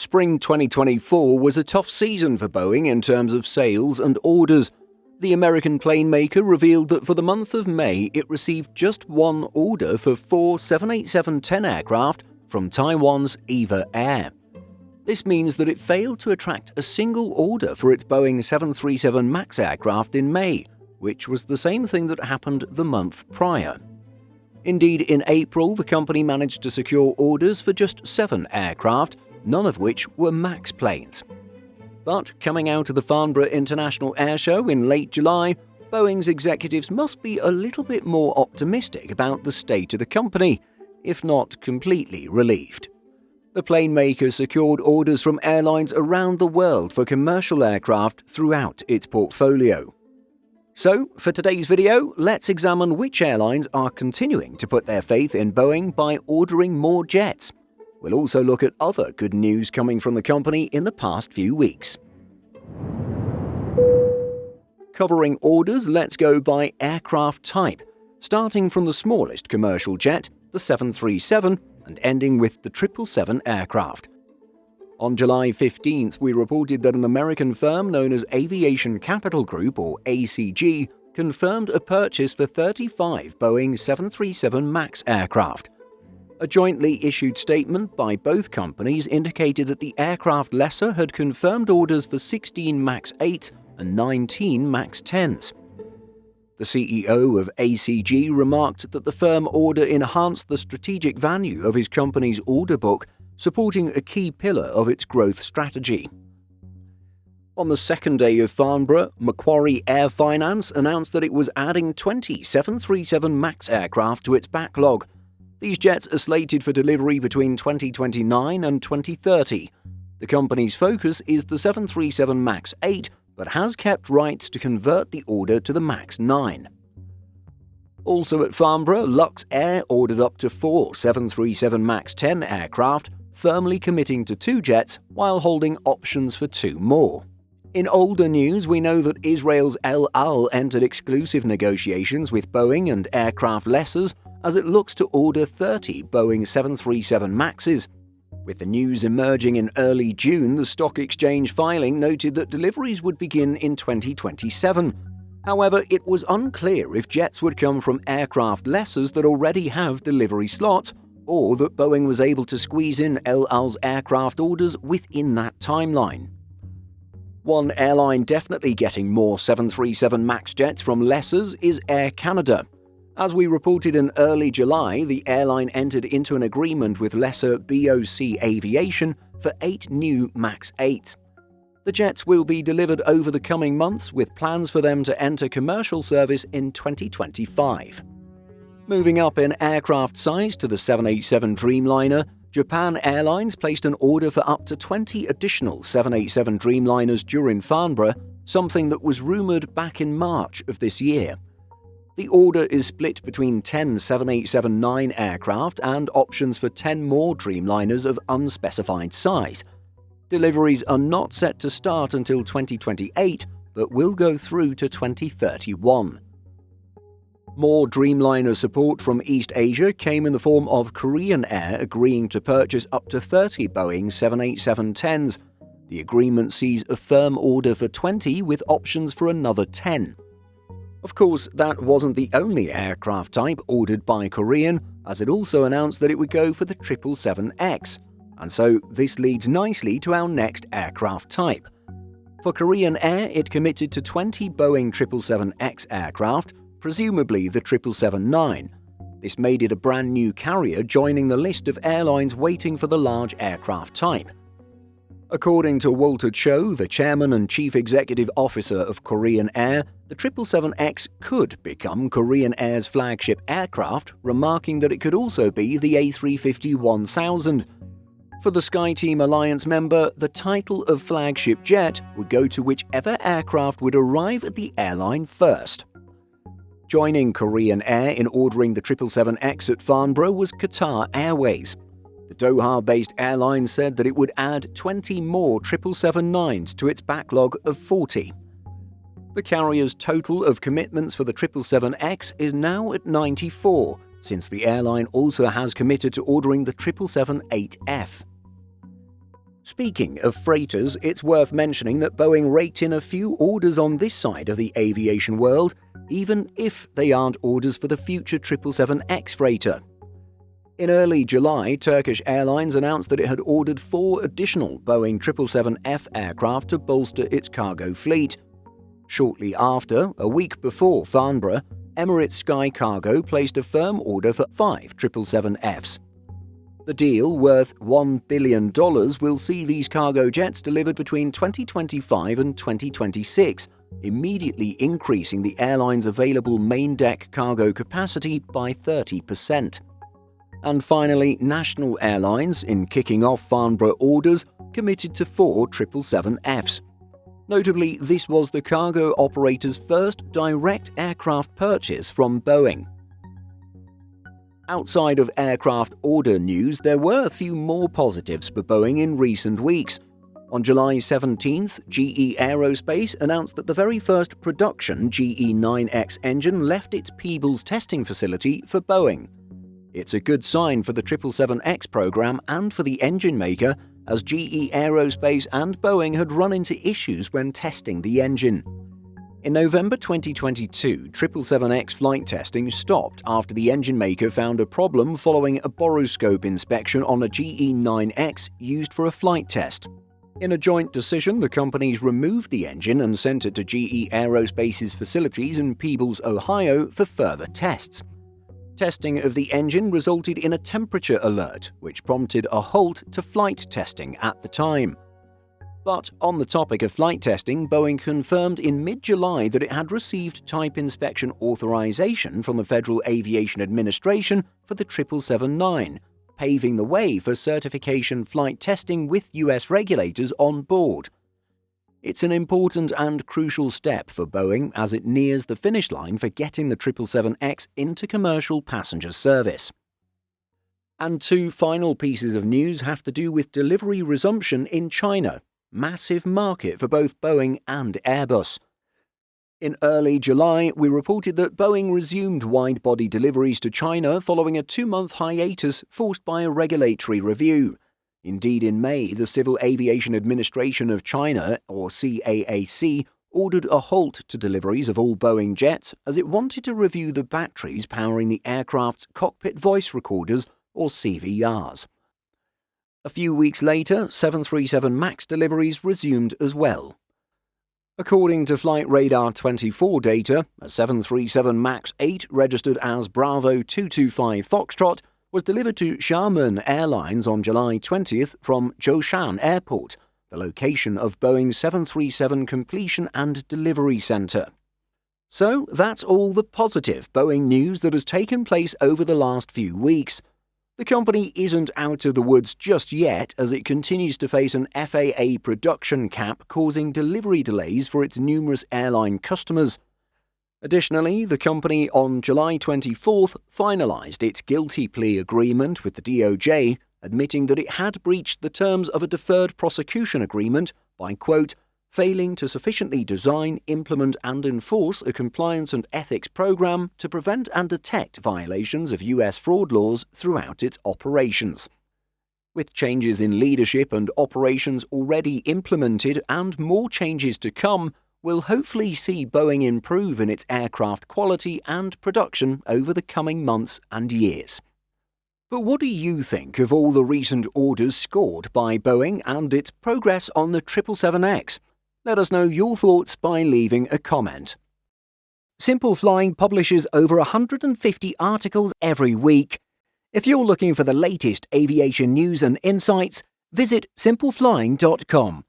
Spring 2024 was a tough season for Boeing in terms of sales and orders. The American Planemaker revealed that for the month of May, it received just one order for 4 787-10 aircraft from Taiwan's EVA Air. This means that it failed to attract a single order for its Boeing 737 MAX aircraft in May, which was the same thing that happened the month prior. Indeed, in April, the company managed to secure orders for just 7 aircraft, none of which were MAX planes. But coming out of the Farnborough International Air Show in late July, Boeing's executives must be a little bit more optimistic about the state of the company, if not completely relieved. The Planemaker secured orders from airlines around the world for commercial aircraft throughout its portfolio. So, for today's video, let's examine which airlines are continuing to put their faith in Boeing by ordering more jets. We'll also look at other good news coming from the company in the past few weeks. Covering orders, let's go by aircraft type, starting from the smallest commercial jet, the 737, and ending with the 777 aircraft. On July 15th, we reported that an American firm known as Aviation Capital Group, or ACG, confirmed a purchase for 35 Boeing 737 MAX aircraft. A jointly issued statement by both companies indicated that the aircraft lessor had confirmed orders for 16 MAX 8 and 19 MAX 10s. The CEO of ACG remarked that the firm order enhanced the strategic value of his company's order book, supporting a key pillar of its growth strategy. On the second day of Farnborough, Macquarie Air Finance announced that it was adding 20 737 MAX aircraft to its backlog. These jets are slated for delivery between 2029 and 2030. The company's focus is the 737 MAX 8, but has kept rights to convert the order to the MAX 9. Also at Farnborough, Lux Air ordered up to 4 737 MAX 10 aircraft, firmly committing to 2 jets while holding options for 2 more. In older news, we know that Israel's El Al entered exclusive negotiations with Boeing and aircraft lessors as it looks to order 30 Boeing 737 MAXes. With the news emerging in early June, the stock exchange filing noted that deliveries would begin in 2027. However, it was unclear if jets would come from aircraft lessors that already have delivery slots, or that Boeing was able to squeeze in El Al's aircraft orders within that timeline. One airline definitely getting more 737 MAX jets from lessors is Air Canada. As we reported in early July, the airline entered into an agreement with lessor BOC Aviation for 8 new MAX 8s. The jets will be delivered over the coming months, with plans for them to enter commercial service in 2025. Moving up in aircraft size to the 787 Dreamliner, Japan Airlines placed an order for up to 20 additional 787 Dreamliners during Farnborough, something that was rumoured back in March of this year. The order is split between 10 787-9 aircraft and options for 10 more Dreamliners of unspecified size. Deliveries are not set to start until 2028, but will go through to 2031. More Dreamliner support from East Asia came in the form of Korean Air agreeing to purchase up to 30 Boeing 787-10s. The agreement sees a firm order for 20 with options for another 10. Of course, that wasn't the only aircraft type ordered by Korean, as it also announced that it would go for the 777X. And so this leads nicely to our next aircraft type. For Korean Air, it committed to 20 Boeing 777X aircraft, presumably the 777-9. This made it a brand new carrier joining the list of airlines waiting for the large aircraft type. According to Walter Cho, the chairman and chief executive officer of Korean Air, the 777X could become Korean Air's flagship aircraft, remarking that it could also be the A350-1000. For the SkyTeam Alliance member, the title of flagship jet would go to whichever aircraft would arrive at the airline first. Joining Korean Air in ordering the 777X at Farnborough was Qatar Airways. The Doha-based airline said that it would add 20 more 777-9s to its backlog of 40. The carrier's total of commitments for the 777X is now at 94, since the airline also has committed to ordering the 777-8F. Speaking of freighters, it's worth mentioning that Boeing raked in a few orders on this side of the aviation world, even if they aren't orders for the future 777X freighter. In early July, Turkish Airlines announced that it had ordered 4 additional Boeing 777F aircraft to bolster its cargo fleet. Shortly after, a week before Farnborough, Emirates Sky Cargo placed a firm order for 5 777Fs. The deal, worth $1 billion, will see these cargo jets delivered between 2025 and 2026, immediately increasing the airline's available main deck cargo capacity by 30%. And finally, National Airlines, in kicking off Farnborough orders, committed to 4 777Fs. Notably, this was the cargo operator's first direct aircraft purchase from Boeing. Outside of aircraft order news, there were a few more positives for Boeing in recent weeks. On July 17th, GE Aerospace announced that the very first production GE9X engine left its Peebles testing facility for Boeing. It's a good sign for the 777X program and for the engine maker, as GE Aerospace and Boeing had run into issues when testing the engine. In November 2022, 777X flight testing stopped after the engine maker found a problem following a borescope inspection on a GE9X used for a flight test. In a joint decision, the companies removed the engine and sent it to GE Aerospace's facilities in Peebles, Ohio, for further tests. Testing of the engine resulted in a temperature alert, which prompted a halt to flight testing at the time. But on the topic of flight testing, Boeing confirmed in mid-July that it had received type inspection authorization from the Federal Aviation Administration for the 777-9, paving the way for certification flight testing with US regulators on board. It's an important and crucial step for Boeing as it nears the finish line for getting the 777X into commercial passenger service. And 2 final pieces of news have to do with delivery resumption in China. Massive market for both Boeing and Airbus. In early July, we reported that Boeing resumed wide-body deliveries to China following a 2-month hiatus forced by a regulatory review. Indeed, in May, the Civil Aviation Administration of China, or CAAC, ordered a halt to deliveries of all Boeing jets as it wanted to review the batteries powering the aircraft's cockpit voice recorders, or CVRs. A few weeks later, 737 MAX deliveries resumed as well. According to Flight Radar 24 data, a 737 MAX 8 registered as Bravo 225 Foxtrot was delivered to Xiamen Airlines on July 20th from Zhoushan Airport, the location of Boeing's 737 Completion and Delivery Center. So that's all the positive Boeing news that has taken place over the last few weeks. The company isn't out of the woods just yet as it continues to face an FAA production cap causing delivery delays for its numerous airline customers. Additionally, the company on July 24th finalized its guilty plea agreement with the DOJ, admitting that it had breached the terms of a deferred prosecution agreement by, quote, failing to sufficiently design, implement and enforce a compliance and ethics program to prevent and detect violations of US fraud laws throughout its operations. With changes in leadership and operations already implemented and more changes to come, we'll hopefully see Boeing improve in its aircraft quality and production over the coming months and years. But what do you think of all the recent orders scored by Boeing and its progress on the 777X? Let us know your thoughts by leaving a comment. Simple Flying publishes over 150 articles every week. If you're looking for the latest aviation news and insights, visit simpleflying.com.